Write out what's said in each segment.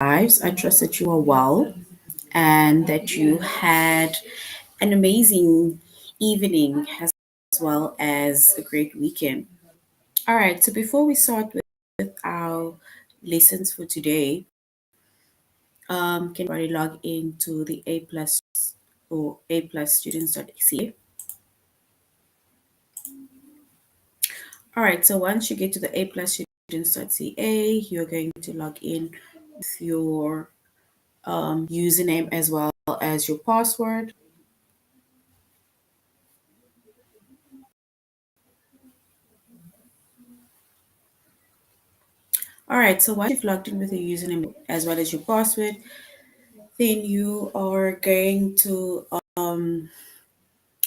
lives. I trust that you are well and that you had an amazing evening as well as a great weekend. All right, so before we start with our lessons for today, can everybody log into the A plus or A plus students.ca? All right, so once you get to the A plus students.ca, you're going to log in with your username as well as your password. All right, so once you've logged in with your username as well as your password, then you are going to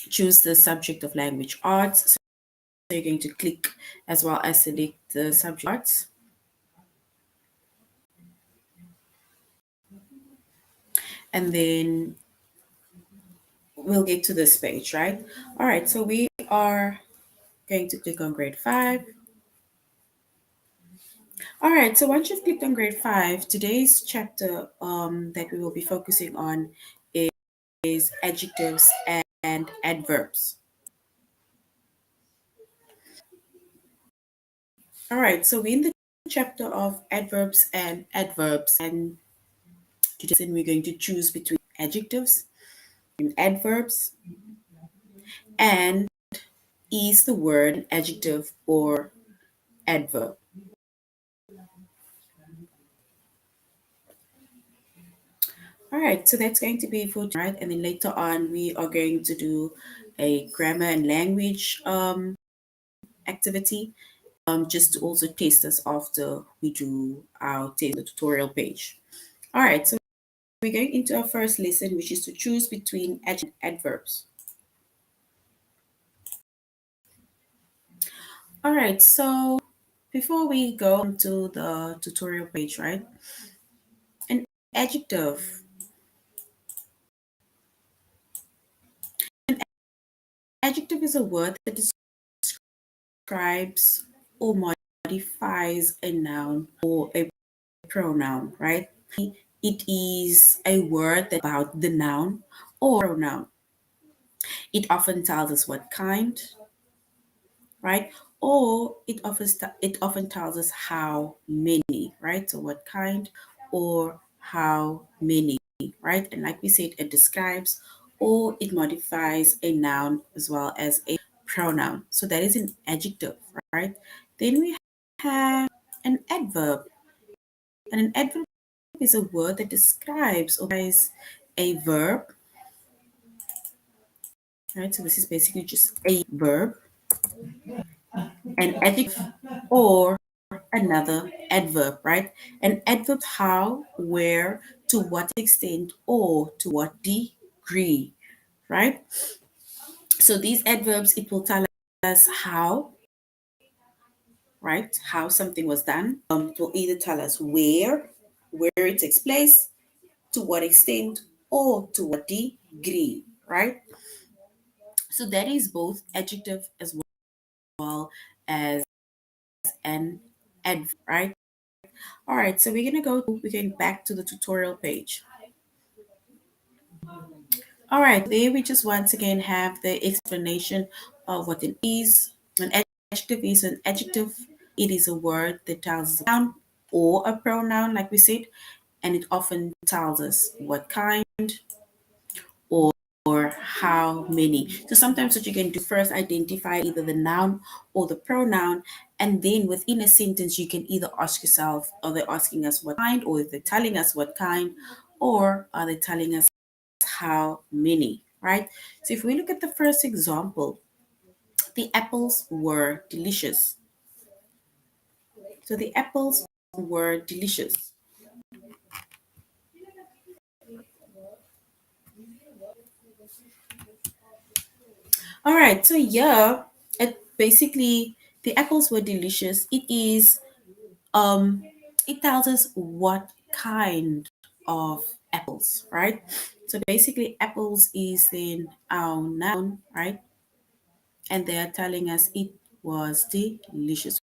choose the subject of language arts. So you're going to click as well as select the subject arts. And then we'll get to this page, right? All right, so we are going to click on grade 5. All right, so once you've clicked on grade 5, today's chapter that we will be focusing on is adjectives and adverbs. All right, so we're in the chapter of adverbs and adverbs, and today we're going to choose between adjectives and adverbs, and is the word an adjective or adverb. All right, so that's going to be for tonight, and then later on we are going to do a grammar and language activity, just to also test us after we do our tutorial page. All right, so we're going into our first lesson, which is to choose between adjectives and adverbs. All right, so before we go into the tutorial page, right? An adjective. An adjective is a word that describes or modifies a noun or a pronoun, right? It is a word that about the noun or pronoun. It often tells us what kind, right? Or it often tells us how many, right? So what kind or how many, right? And like we said, it describes or it modifies a noun as well as a pronoun. So that is an adjective, right? Then we have an adverb. And an adverb is a word that describes or is a verb, right? So this is basically just a verb, an adjective, or another adverb, right? An adverb how, where, to what extent, or to what degree, right? So these adverbs, it will tell us how, right? How something was done. It will either tell us where it takes place, to what extent, or to what degree, right? So that is both adjective as well as an adverb, right? All right, so we're going back to the tutorial page. All right, there we just once again have the explanation of what it is. An adjective is an adjective. It is a word that tells us a noun or a pronoun, like we said, and it often tells us what kind or how many. So sometimes what you can do first identify either the noun or the pronoun, and then within a sentence you can either ask yourself, are they asking us what kind, or if they're telling us what kind, or are they telling us how many, right? So if we look at the first example, the apples were delicious. So the apples were delicious. All right, so yeah, it basically the apples were delicious. Um it tells us what kind of apples, right? So basically apples is in our noun, right? And they are telling us it was delicious.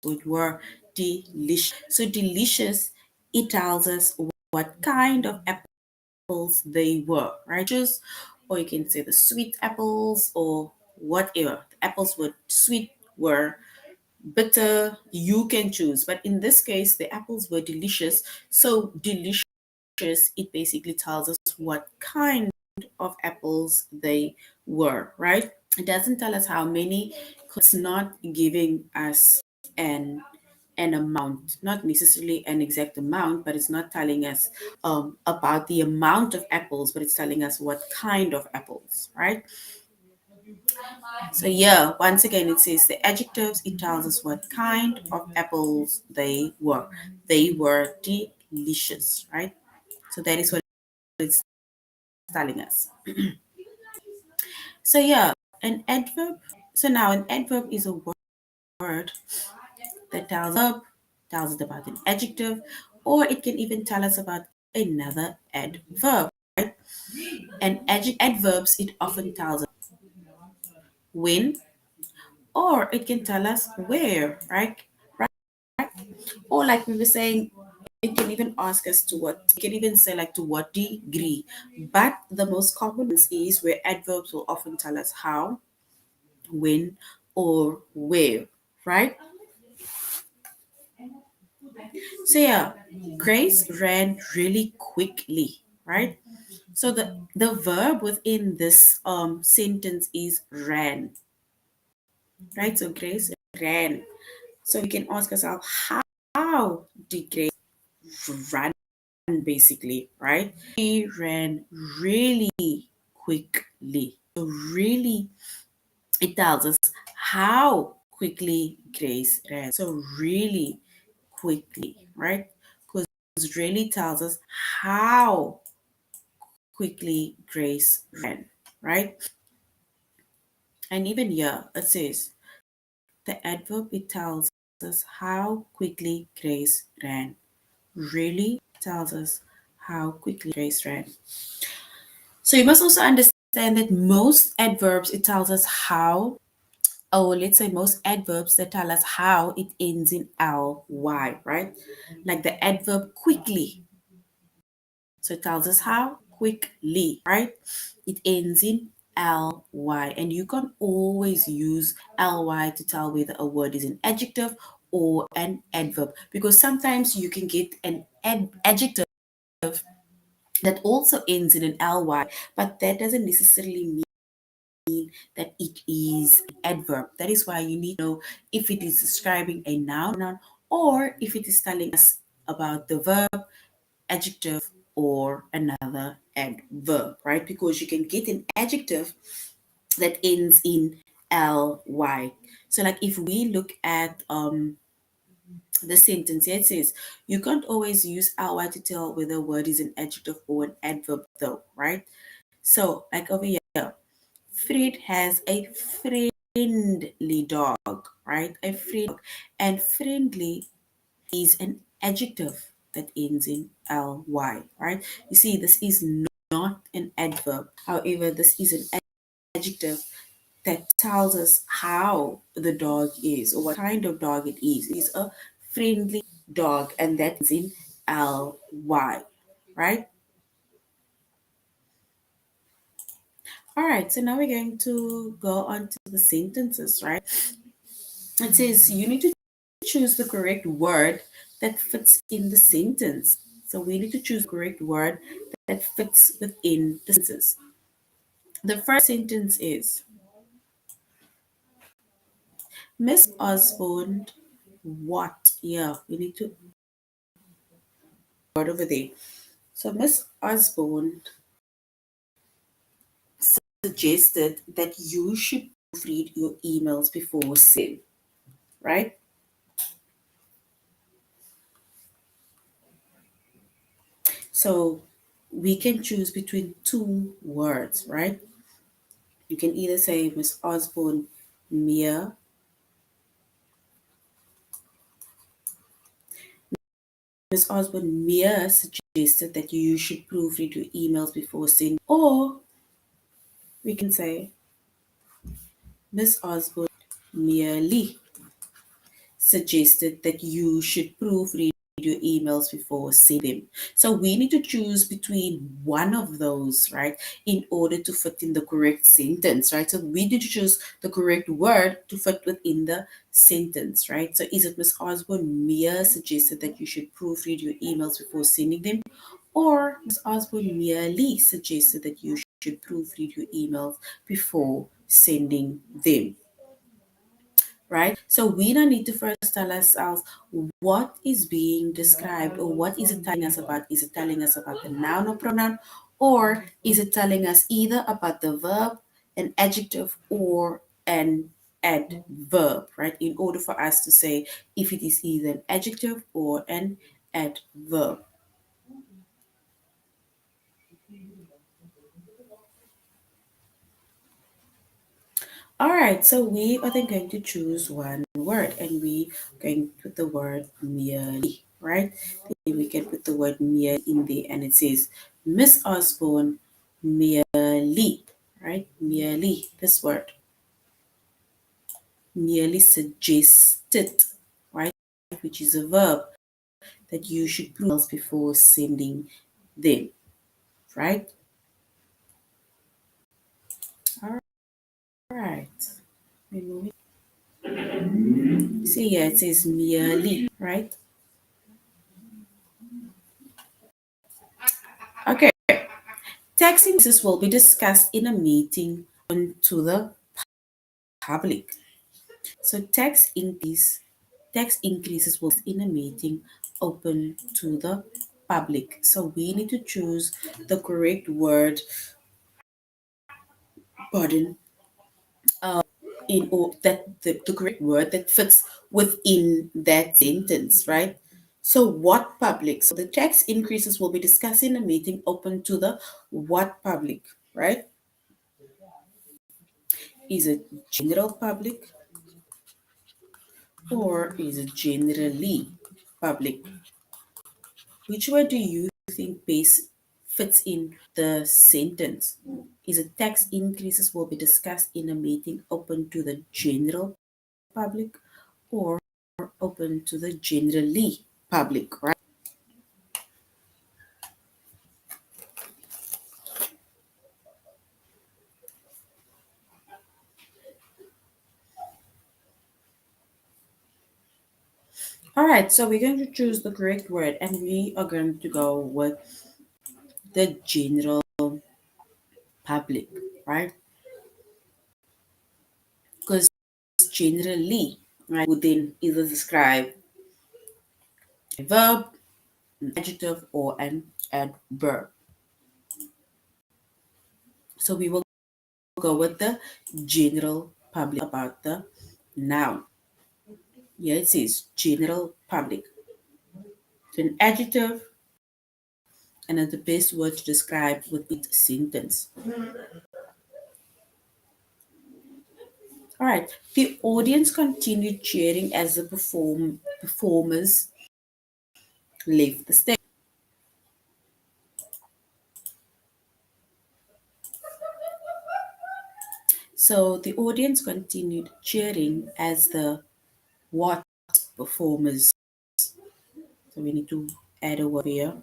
So it were delicious. So delicious it tells us what kind of apples they were, right? Just, or you can say the sweet apples or whatever. The apples were sweet, were bitter, you can choose. But in this case, the apples were delicious. So delicious, it basically tells us what kind of apples they were, right? It doesn't tell us how many, 'cause it's not giving us an amount, not necessarily an exact amount, but it's not telling us about the amount of apples, but it's telling us what kind of apples, right? So yeah, once again, it says the adjectives, it tells us what kind of apples they were. They were delicious, right? So that is what it's telling us. So yeah, an adverb. So now an adverb is a word that tells us about an adjective, or it can even tell us about another adverb, right? And adverbs, it often tells us when, or it can tell us where, right? Right? Or like we were saying, it can even ask us to what, it can even say like to what degree. But the most common ones is where adverbs will often tell us how, when, or where, right? So yeah, Grace ran really quickly, right? So the verb within this sentence is ran, right? So Grace ran. So we can ask ourselves, how did Grace run basically, right? She ran really quickly. So really, it tells us how quickly Grace ran. So really quickly, right? Because really tells us how quickly Grace ran, right? And even here it says the adverb, it tells us how quickly Grace ran. Really tells us how quickly Grace ran. So you must also understand that most adverbs, it tells us how, or let's say most adverbs that tell us how, it ends in ly, right? Like the adverb quickly. So it tells us how quickly, right? It ends in ly. And you can always use ly to tell whether a word is an adjective or an adverb. Because sometimes you can get an adjective that also ends in an ly, but that doesn't necessarily mean that it is an adverb. That is why you need to know if it is describing a noun or if it is telling us about the verb, adjective, or another adverb, right? Because you can get an adjective that ends in ly. So like if we look at the sentence here, it says you can't always use ly to tell whether a word is an adjective or an adverb though, right? So like over here, Fred has a friendly dog, right? A friendly dog. And friendly is an adjective that ends in ly, right? You see, this is not an adverb. However, this is an adjective that tells us how the dog is or what kind of dog it is. It is a friendly dog, and that is in ly, right? All right, so now we're going to go on to the sentences, right? It says you need to choose the correct word that fits in the sentence. So we need to choose the correct word that fits within the sentences. The first sentence is Miss Osborne, what? Yeah, we need to word over there. So Miss Osborne suggested that you should read your emails before sending, right? So we can choose between two words, right? You can either say Miss Osborne Mia Miss Osborne Mia suggested that you should proofread your emails before sending, or we can say Miss Osborne merely suggested that you should proofread your emails before sending them. So we need to choose between one of those, right, in order to fit in the correct sentence, right? So we need to choose the correct word to fit within the sentence, right? So is it Miss Osborne Mia suggested that you should proofread your emails before sending them? Or Miss Osborne merely suggested that you should proofread your emails before sending them, right? So we don't need to first tell ourselves what is being described or what is it telling us about. Is it telling us about the noun or pronoun, or is it telling us either about the verb, an adjective, or an adverb, right? In order for us to say if it is either an adjective or an adverb. All right, so we are then going to choose one word, and we going to put the word merely, right? Then we can put the word merely in there, and it says Miss Osborne merely, right? Merely, this word, merely suggested, right? Which is a verb that you should pronounce before sending them, right? All right. We move it. See here, it says merely, right? Okay. Tax increases will be discussed in a meeting open to the public. So tax increases will be in a meeting open to the public. So we need to choose the correct word, pardon, in or that the correct word that fits within that sentence, right? So what public? So the tax increases will be discussed in a meeting open to the what public, right? Is it general public, or is it generally public? Which word do you think best fits in the sentence? Is it tax increases will be discussed in a meeting open to the general public, or open to the generally public, right? All right, so we're going to choose the correct word, and we are going to go with the general public, right? Because generally, right, would then either describe a verb, an adjective, or an adverb. So we will go with the general public about the noun. Here it says general public. So an adjective and then the best word to describe with each sentence. All right. The audience continued cheering as the performers left the stage. So the audience continued cheering as the what performers. So we need to add a word here.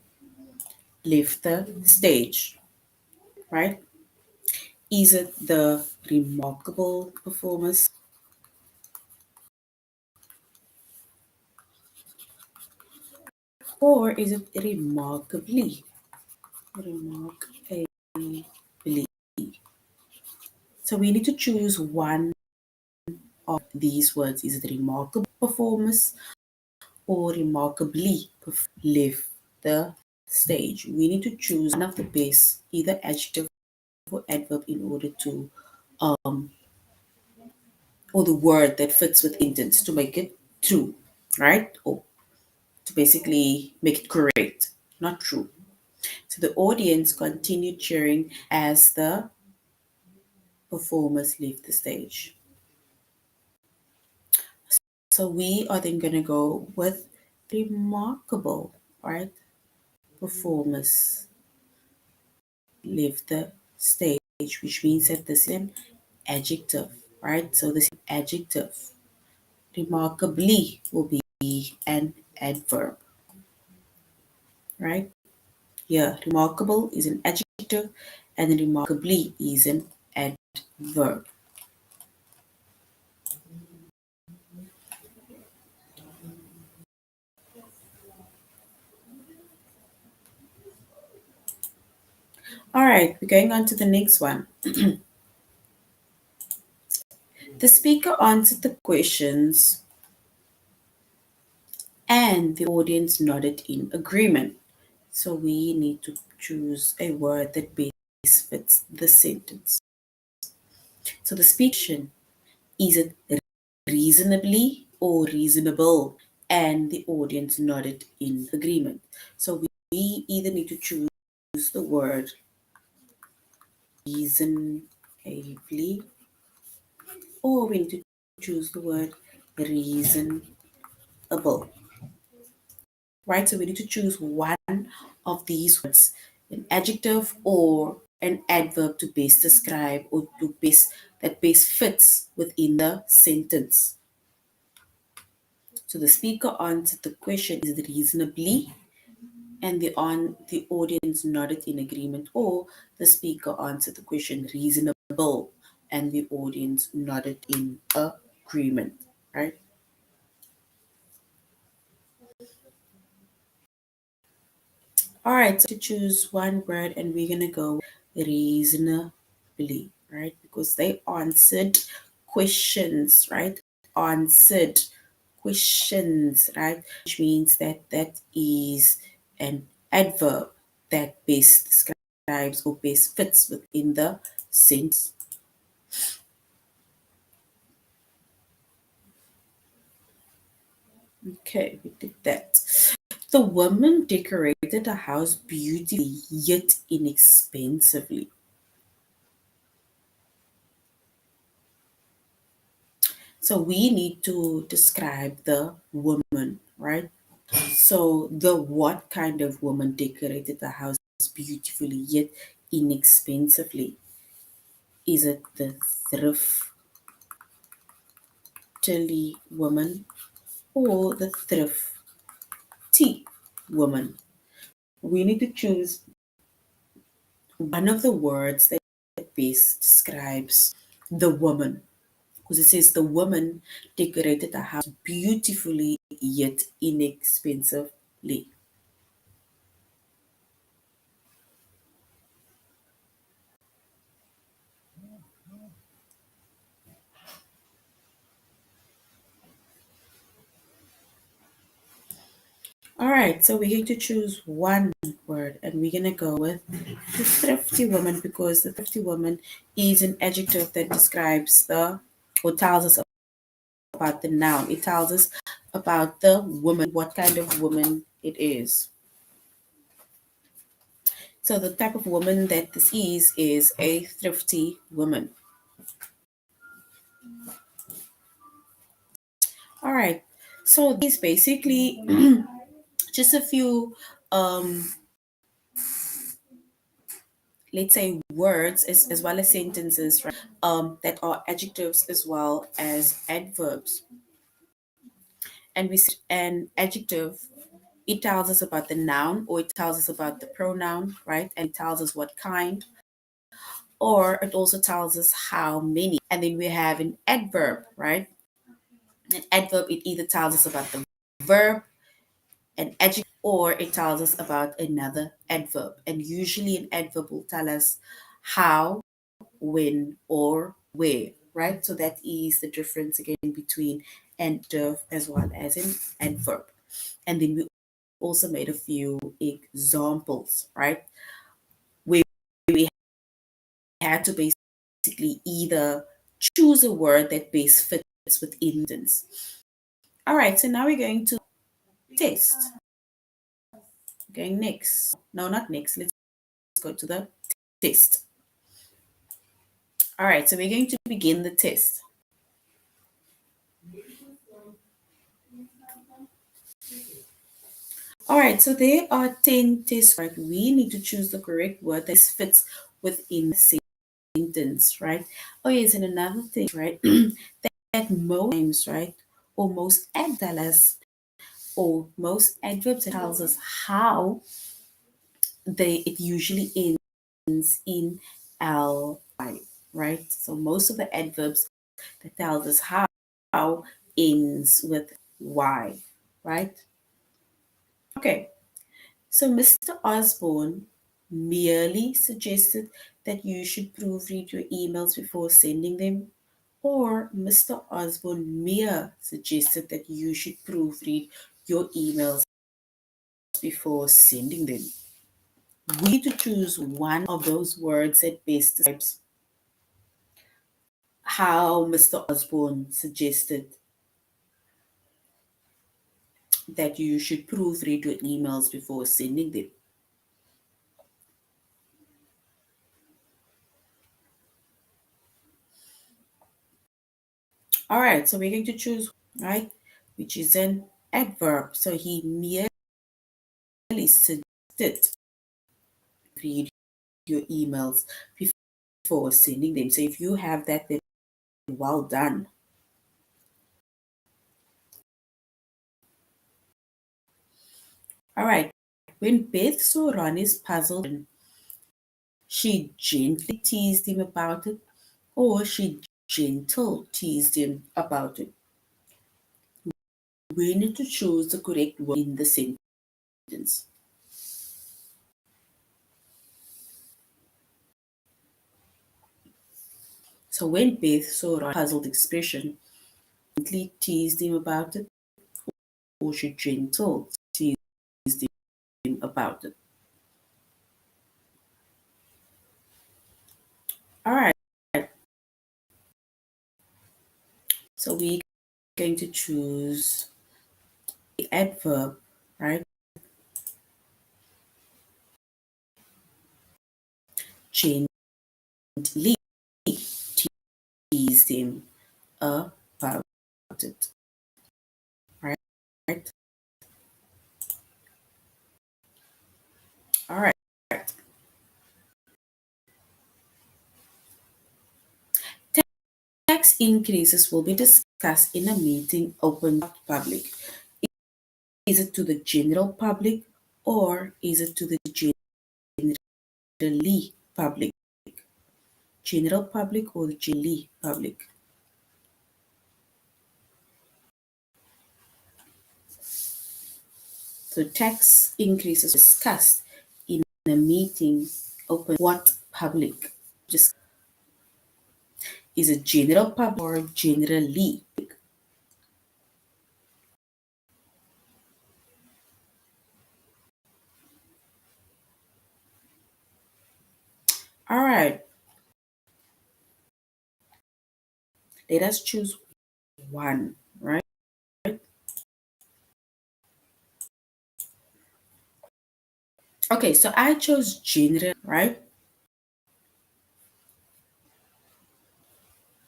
Left the stage, right? Is it the remarkable performers, or is it remarkably? Remarkably. So we need to choose one of these words. Is it remarkable performance or remarkably live the stage? We need to choose one of the best, either adjective or adverb, in order to, or the word that fits with intents to make it true, right? Or to basically make it correct, not true. So the audience continued cheering as the performers leave the stage. So we are then going to go with remarkable, right? Performers leave the stage, which means that this is an adjective, right? So this adjective remarkably will be an adverb. right? Here, remarkable is an adjective and remarkably is an adverb. All right, we're going on to the next one. The speaker answered the questions and the audience nodded in agreement. So we need to choose a word that best fits the sentence. So the speaker, is it reasonably or reasonable? And the audience nodded in agreement. So we either need to choose the word reasonably or we need to choose the word reasonable, right? So we need to choose one of these words, an adjective or an adverb to best describe or to best that best fits within the sentence. So the speaker answered the question is it reasonably and the audience nodded in agreement, or the speaker answered the question reasonable and the audience nodded in agreement, right? All right, so to choose one word and we're gonna go reasonably, right? Because they answered questions, right? Answered questions, right? Which means that that is an adverb that best describes or best fits within the sentence. Okay, we did that. The woman decorated the house beautifully yet inexpensively. So we need to describe the woman, right? So the what kind of woman decorated the house beautifully yet inexpensively? Is it the thriftily woman or the thrifty woman? We need to choose one of the words that best describes the woman. Because it says the woman decorated the house beautifully yet inexpensively. All right, so we're going to choose one word and we're going to go with the thrifty woman because the thrifty woman is an adjective that describes the or tells us about the noun. It tells us about the woman, what kind of woman it is. So the type of woman that this is a thrifty woman. All right, so these basically just a few let's say words as well as sentences, right? That are adjectives as well as adverbs. And we see an adjective, it tells us about the noun or it tells us about the pronoun, right? And it tells us what kind, or it also tells us how many. And then we have an adverb, right? An adverb, it either tells us about the verb, an adjective, or it tells us about another adverb. And usually an adverb will tell us how, when, or where, right? So that is the difference again between adjective as well as an adverb. And then we also made a few examples, right? Where we had to basically either choose a word that best fits within this. All right, so now we're going to test. Going next. No, not next. Let's go to the test. All right, so we're going to begin the test. All right, so there are 10 tests, right? We need to choose the correct word that fits within the sentence, right? Oh, yes, and another thing, right? that most times, right, or most adverbs or most adverbs tells us how, it usually ends in ly, right? So most of the adverbs that tells us how ends with y, right? Okay, so Mr. Osborne merely suggested that you should proofread your emails before sending them, or Mr. Osborne mere suggested that you should proofread your emails before sending them. We need to choose one of those words that best describes how Mr. Osborne suggested that you should proofread your emails before sending them. All right, so we're going to choose, right, which is an adverb. So he merely suggested read your emails before sending them. So if you have that, then well done. All right, when Beth saw Ronnie's puzzled, she gently teased him about it, or she gentle teased him about it. We need to choose the correct word in the sentence. So when Beth saw Ronnie's puzzled expression, gently teased him about it, or she gentle teased him about it. All right, so we're going to choose the adverb, right? Gently teased him about it, right? All right. Tax increases will be discussed in a meeting open to public. Is it to the general public or is it to the generally public? General public or the generally public? So tax increases discussed in a meeting open what public? Just is it general public or generally? All right, let us choose one, right? Okay, so I chose general, right?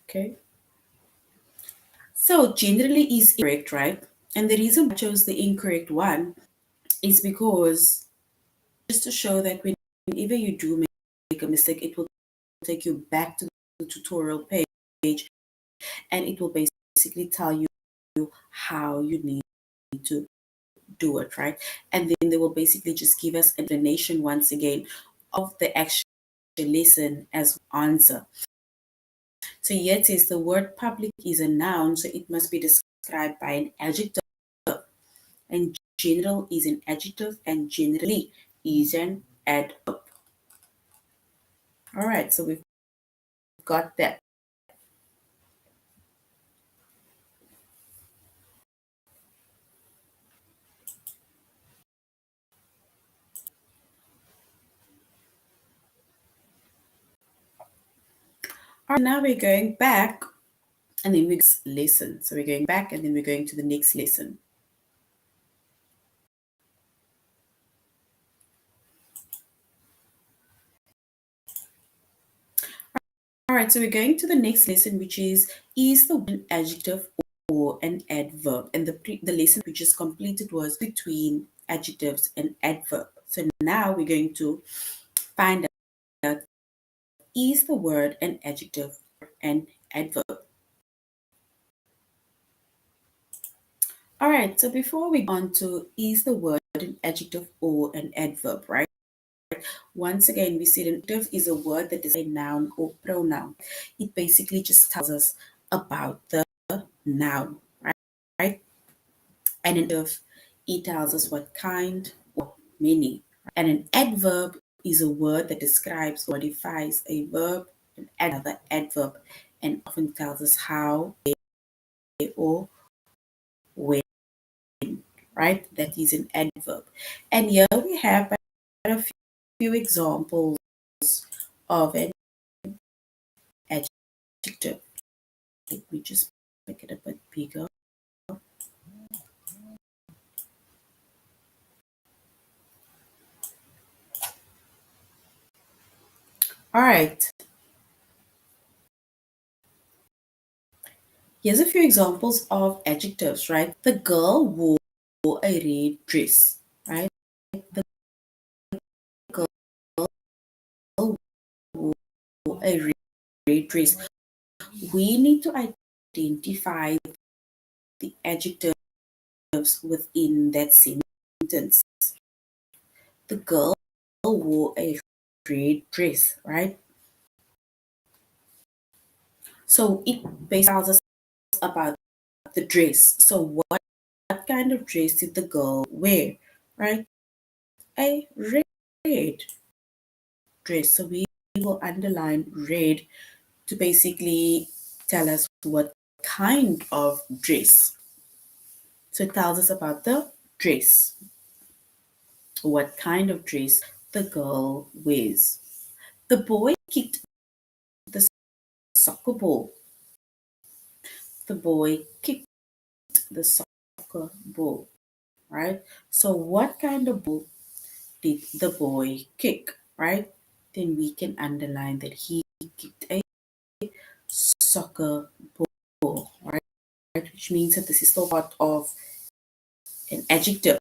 Okay. So generally is incorrect, right? And the reason I chose the incorrect one is because just to show that whenever you do make a mistake, it will take you back to the tutorial page and it will basically tell you how you need to do it, right? And then they will basically just give us an explanation once again of the actual lesson as answer. So here it says the word public is a noun, so it must be described by an adjective, and general is an adjective, and generally is an adverb. All right, so we've got that. All right, now we're going back and then we lesson. So we're going back and then we're going to the next lesson. All right, so we're going to the next lesson, which is the an adjective or an adverb? And the lesson we just completed was between adjectives and adverb. So now we're going to find out, is the word an adjective or an adverb? All right, so before we go on to is the word an adjective or an adverb, right? Once again, we see an adjective is a word that is a noun or pronoun. It basically just tells us about the noun, right? Right? And an adjective, it tells us what kind or many. And an adverb is a word that describes or modifies a verb and another adverb and often tells us how, where, or when, right? That is an adverb. And here we have a few examples of an adjective. Let me just make it a bit bigger. All right, here's a few examples of adjectives, right? The girl wore a red dress, right? The girl wore a red dress. We need to identify the adjectives within that sentence. The girl wore a red dress, right? So it basically tells us about the dress. So what kind of dress did the girl wear, right? A red dress. So we will underline red to basically tell us what kind of dress. So it tells us about the dress, what kind of dress the girl wears. The boy kicked the soccer ball. The boy kicked the soccer ball, right? So what kind of ball did the boy kick, right? Then we can underline that he kicked a soccer ball, right? Which means that this is still part of an adjective.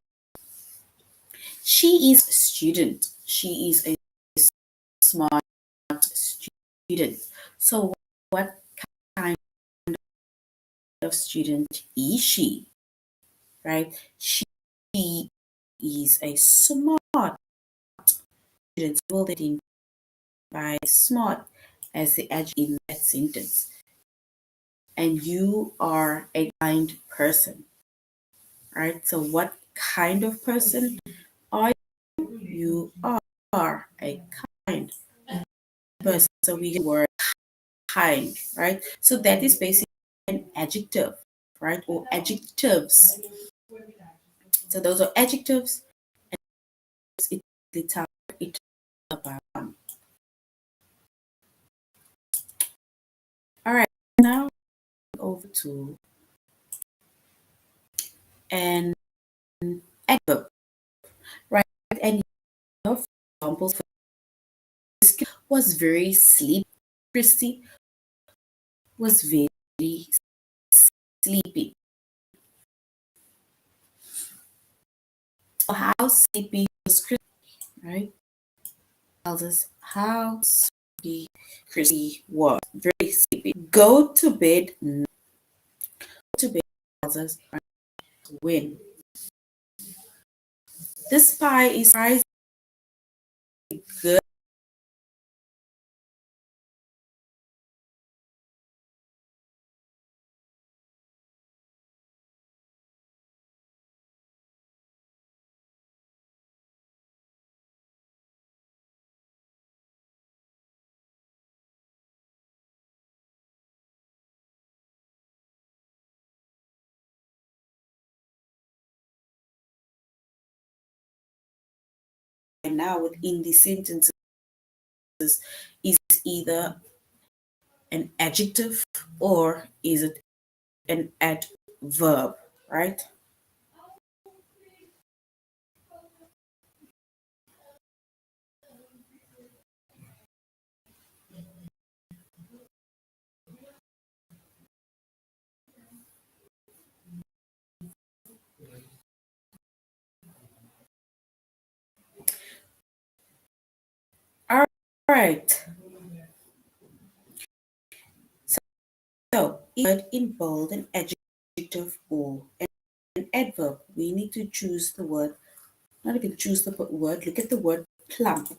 She is a student. She is a smart student. So what kind of student is she? Right? She is a smart student. Will they by smart as the adjective in that sentence? And you are a kind person, right? So what kind of person are you? You are a kind person. So we get the word kind, right? So that is basically an adjective, right? Or adjectives. So those are adjectives. It tells it about. All right, now over to an adverb, right? And your examples for this was very sleepy. Christy was very sleepy. So how sleepy was Christy, right? Tells us how sleepy Christy was. Very sleepy. Go to bed. Go to bed tells us when. This pie is surprisingly good. And now within these sentences is either an adjective or is it an adverb, right? All right. So it in bold an adjective or an adverb. We need to choose the word, not even choose the word, look at the word plump.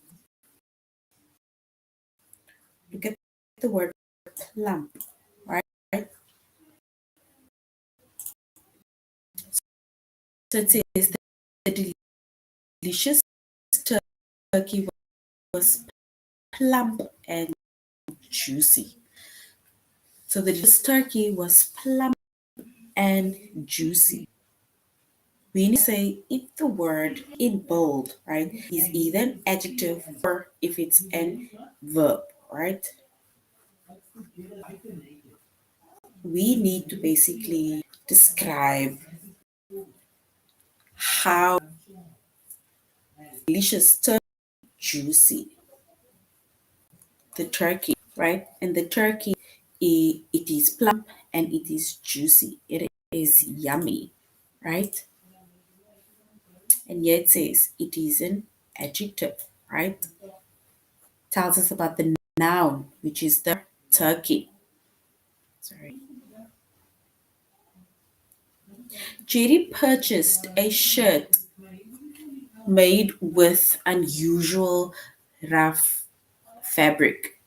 Look at the word plump, right? So it says the delicious turkey was plump and juicy. So the delicious turkey was plump and juicy. We need to say if the word in bold, right, is either an adjective or if it's an verb, right? We need to basically describe how delicious turkey juicy the turkey, right? And the turkey, it is plump and it is juicy. It is yummy, right? And yet it says it is an adjective, right? Tells us about the noun, which is the turkey. Sorry. Jerry purchased a shirt made with unusual rough fabric.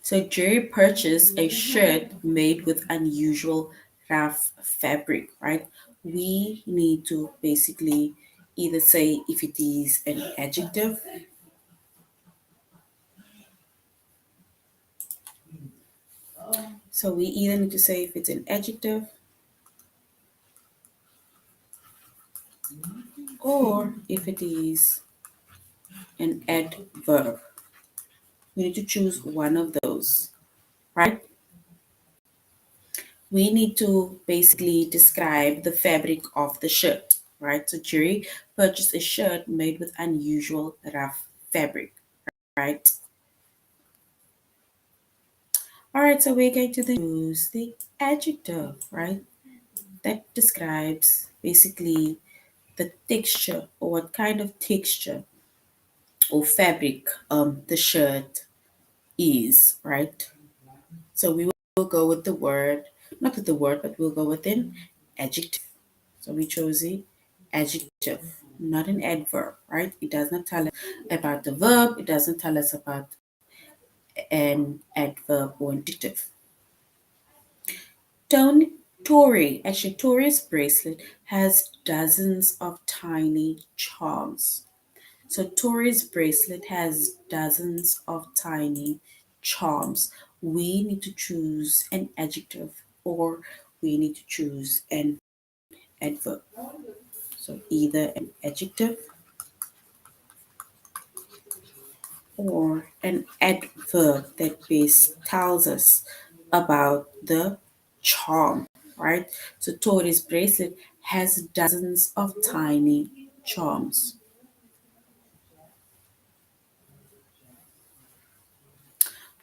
So Jerry purchased a shirt made with unusual rough fabric, right? We need to basically either say if it is an adjective. So we either need to say if it's an adjective or if it is an adverb. We need to choose one of those, right? We need to basically describe the fabric of the shirt, right? So Jerry purchased a shirt made with unusual rough fabric, right? All right, so we're going to use the adjective, right? That describes basically the texture or what kind of texture or fabric the shirt is, right? So we will go with the word, not with the word, but we'll go with an adjective. So we chose the adjective, not an adverb, right? It does not tell us about the verb, it doesn't tell us about an adverb or adjective. Tori's bracelet has dozens of tiny charms. So Tori's bracelet has dozens of tiny charms. We need to choose an adjective or we need to choose an adverb. So either an adjective or an adverb that base tells us about the charm, right? So Tori's bracelet has dozens of tiny charms.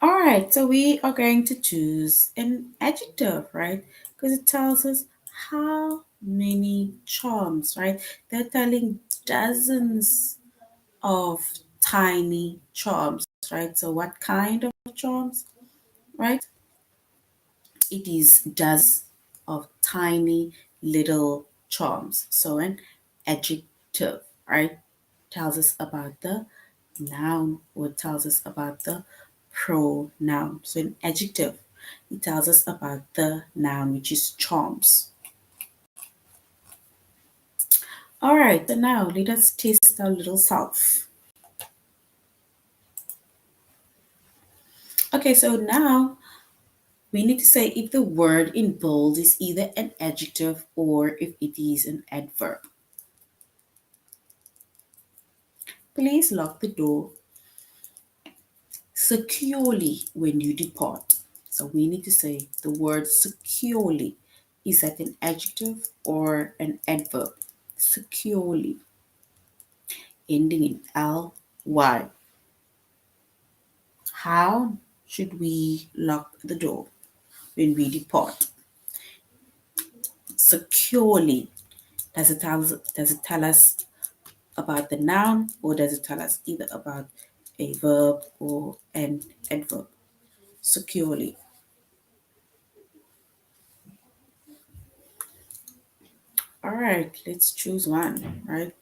All right, so we are going to choose an adjective, right? Because it tells us how many charms, right? They're telling dozens of tiny charms, right? So what kind of charms, right? It is dozens of tiny little charms. So an adjective, right, tells us about the noun or tells us about the pronoun. So an adjective, it tells us about the noun, which is charms. All right, so now let us test our little self. Okay, so now we need to say if the word in bold is either an adjective or if it is an adverb. Please lock the door securely when you depart. So we need to say the word securely. Is that an adjective or an adverb? Securely, ending in ly. How should we lock the door when we depart? Securely. Does it tell us about the noun or does it tell us either about a verb or an adverb? Securely. All right, let's choose one, right?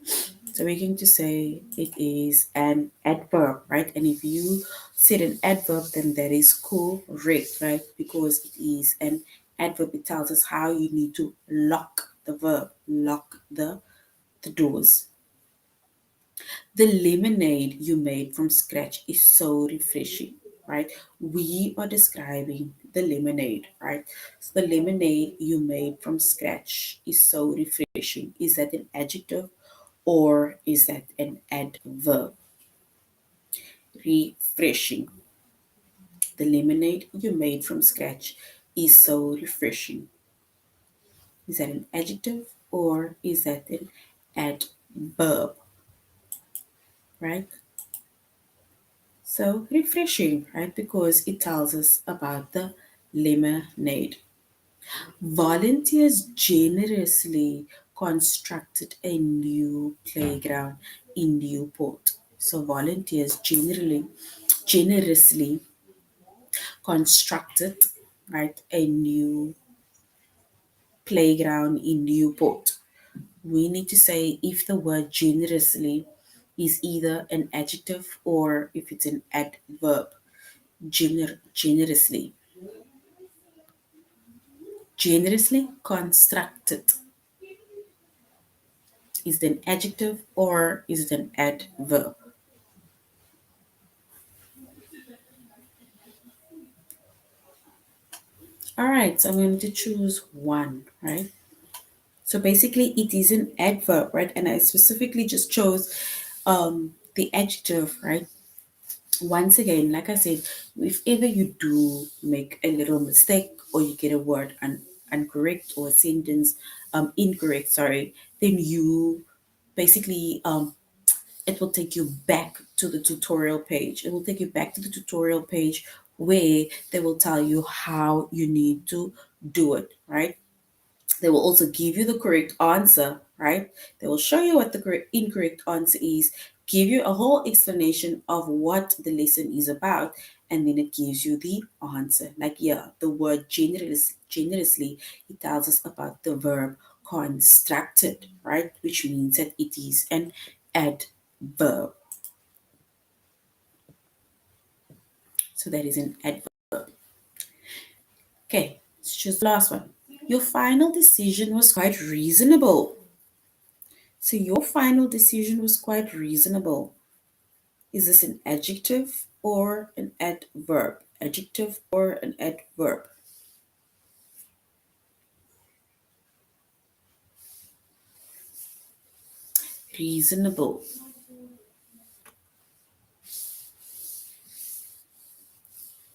So we're going to say it is an adverb, right? And if you said an adverb, then that is correct, right? Because it is an adverb. It tells us how you need to lock the verb, lock the doors. The lemonade you made from scratch is so refreshing, right? We are describing the lemonade, right? So the lemonade you made from scratch is so refreshing. Is that an adjective or is that an adverb? Refreshing. The lemonade you made from scratch is so refreshing. Is that an adjective or is that an adverb, right? So refreshing, right? Because it tells us about the lemonade. Volunteers generously constructed a new playground in Newport. So volunteers generously constructed, right, a new playground in Newport. We need to say if the word generously is either an adjective or if it's an adverb. Generously. Generously constructed. Is it an adjective or is it an adverb? All right, so I'm going to choose one, right? So basically, it is an adverb, right? And I specifically just chose the adjective, right? Once again, like I said, if ever you do make a little mistake or you get a word incorrect or a sentence incorrect, sorry, then you basically it will take you back to the tutorial page. It will take you back to the tutorial page where they will tell you how you need to do it, right? They will also give you the correct answer, right? They will show you what the incorrect answer is, give you a whole explanation of what the lesson is about, and then it gives you the answer. Like, yeah, the word generously, it tells us about the verb constructed, right? Which means that it is an adverb. So that is an adverb. Okay, let's choose the last one. Your final decision was quite reasonable. So your final decision was quite reasonable. Is this an adjective or an adverb? Adjective or an adverb? Reasonable.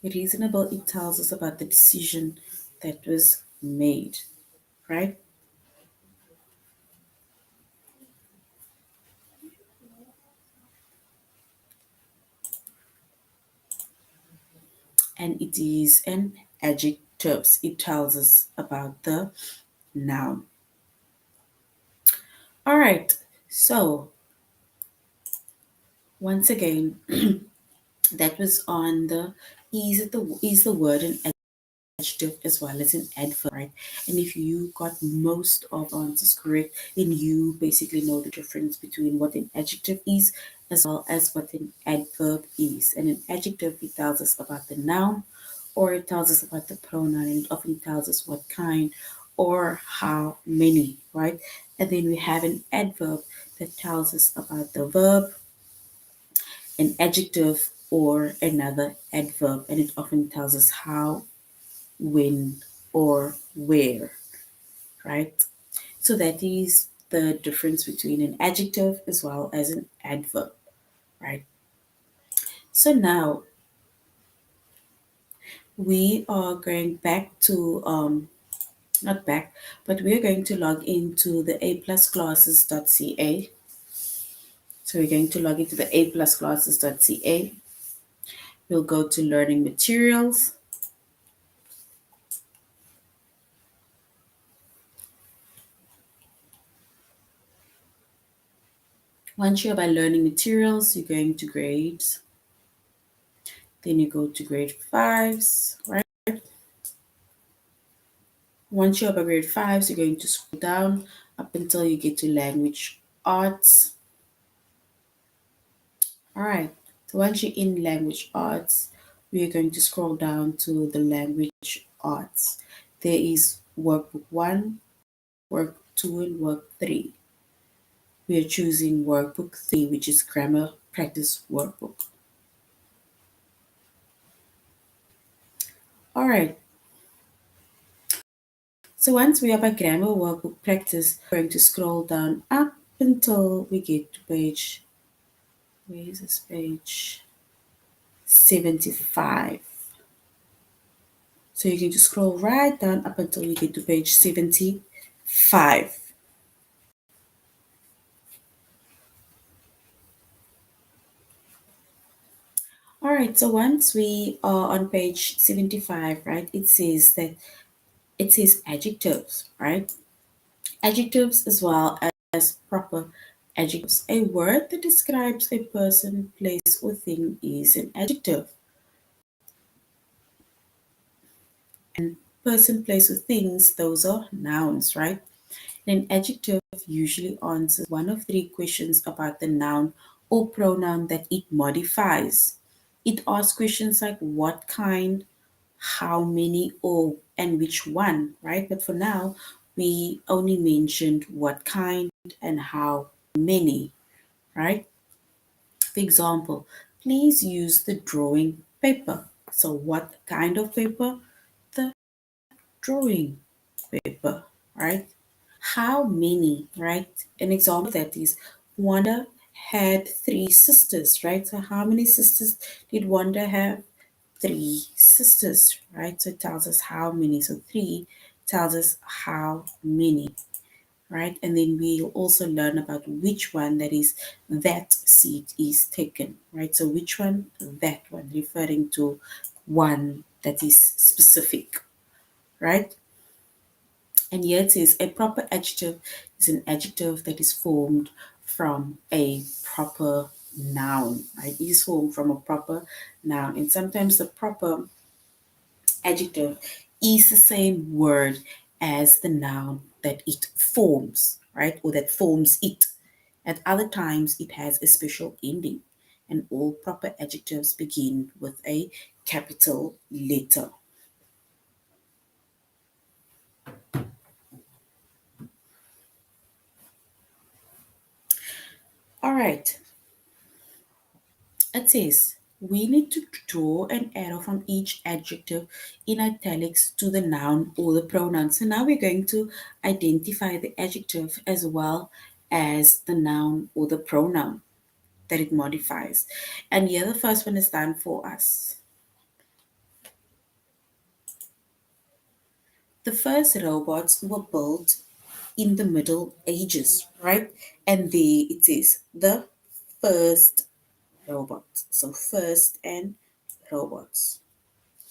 Reasonable, it tells us about the decision that was made, right? And it is an adjective. It tells us about the noun. All right. So once again, that was on the is the word an adjective as well as an adverb, right? And if you got most of the answers correct, then you basically know the difference between what an adjective is as well as what an adverb is. And an adjective, it tells us about the noun or it tells us about the pronoun and it often tells us what kind or how many, right? And then we have an adverb that tells us about the verb, an adjective, or another adverb, and it often tells us how, when, or where, right? So that is the difference between an adjective as well as an adverb, right? So now we are going back to, not back, but we're going to log into the aplusclasses.ca. So we're going to log into the aplusclasses.ca. We'll go to learning materials. Once you're by learning materials, you're going to grades. Then you go to grade fives, right? Once you're by grade fives, you're going to scroll down up until you get to language arts. All right. So once you're in language arts, we are going to scroll down to the language arts. There is workbook 1, work 2, and work 3. We are choosing workbook 3, which is grammar practice workbook. All right. So once we have a grammar workbook practice, we're going to scroll down up until we get to page, where is this page? 75. So you're going to scroll right down up until you get to page 75. All right, so once we are on page 75, right, it says adjectives, right? Adjectives as well as proper adjectives. A word that describes a person, place, or thing is an adjective. And person, place, or things, those are nouns, right? An adjective usually answers one of three questions about the noun or pronoun that it modifies. It asks questions like what kind, how many, or and which one, right? But for now, we only mentioned what kind and how many, right? For example, please use the drawing paper. So, what kind of paper? The drawing paper, right? How many, right? An example of that is Wanda had three sisters, right? So, how many sisters did Wanda have? Three sisters, right? So, it tells us how many. So, three tells us how many, right? And then we'll also learn about which one, that is, that seat is taken, right? So, which one? That one, referring to one that is specific, right? And here it says a proper adjective is an adjective that is formed from a proper noun, right? It is formed from a proper noun. And sometimes the proper adjective is the same word as the noun that it forms, right? Or that forms it. At other times, it has a special ending. And all proper adjectives begin with a capital letter. All right. It says we need to draw an arrow from each adjective in italics to the noun or the pronoun. So now we're going to identify the adjective as well as the noun or the pronoun that it modifies. And here the first one is done for us. The first robots were built in the Middle Ages, right? And there it is the first robots. So first and robots,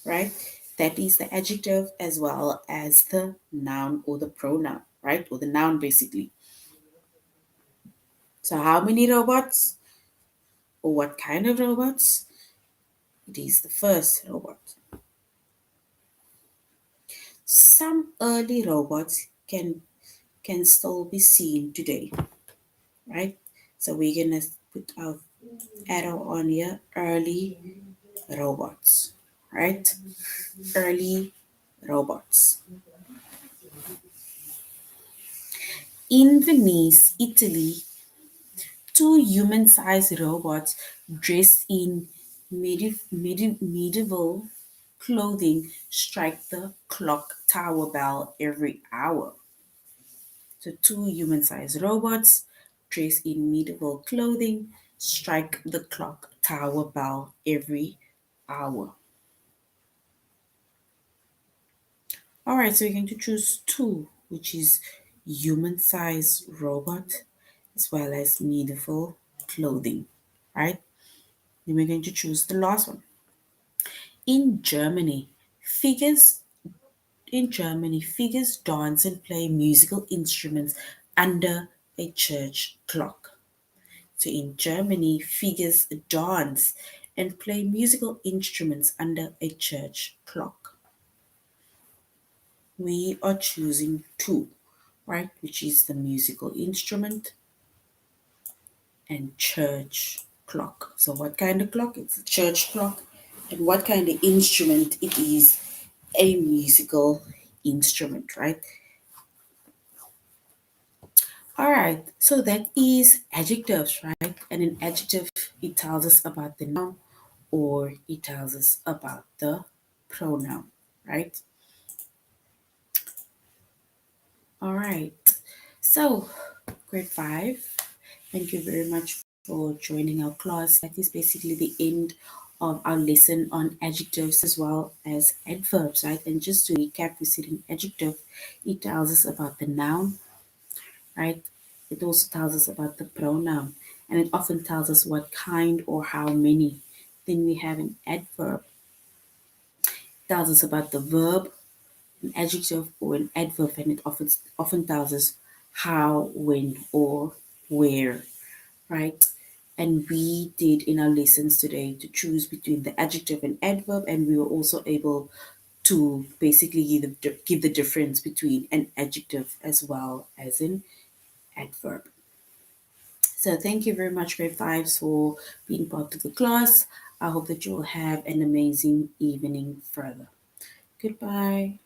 right? That is the adjective as well as the noun or the pronoun, right? Or the noun basically. So, how many robots or what kind of robots? It is the first robot. Some early robots can still be seen today, right? So we're gonna put our arrow on here, early robots, right? Early robots. In Venice, Italy, two human sized robots dressed in medieval clothing strike the clock tower bell every hour. So, two human sized robots dressed in medieval clothing strike the clock tower bell every hour. All right, so you're going to choose two, which is human sized robot as well as medieval clothing, right? Then we're going to choose the last one. In Germany, figures figures dance and play musical instruments under a church clock. So in Germany, figures dance and play musical instruments under a church clock. We are choosing two, right? Which is the musical instrument and church clock. So what kind of clock? It's a church clock. And what kind of instrument it is? A musical instrument, right? All right, so that is adjectives, right? And an adjective, it tells us about the noun or it tells us about the pronoun, right? All right, so grade five, thank you very much for joining our class. That is basically the end of our lesson on adjectives as well as adverbs, right? And just to recap, we said an adjective, it tells us about the noun, right? It also tells us about the pronoun, and it often tells us what kind or how many. Then we have an adverb, it tells us about the verb, an adjective or an adverb, and it often tells us how, when, or where, right? And we did in our lessons today to choose between the adjective and adverb, and we were also able to basically give the difference between an adjective as well as an adverb. So thank you very much, grade fives, for being part of the class. I hope that you will have an amazing evening further. Goodbye.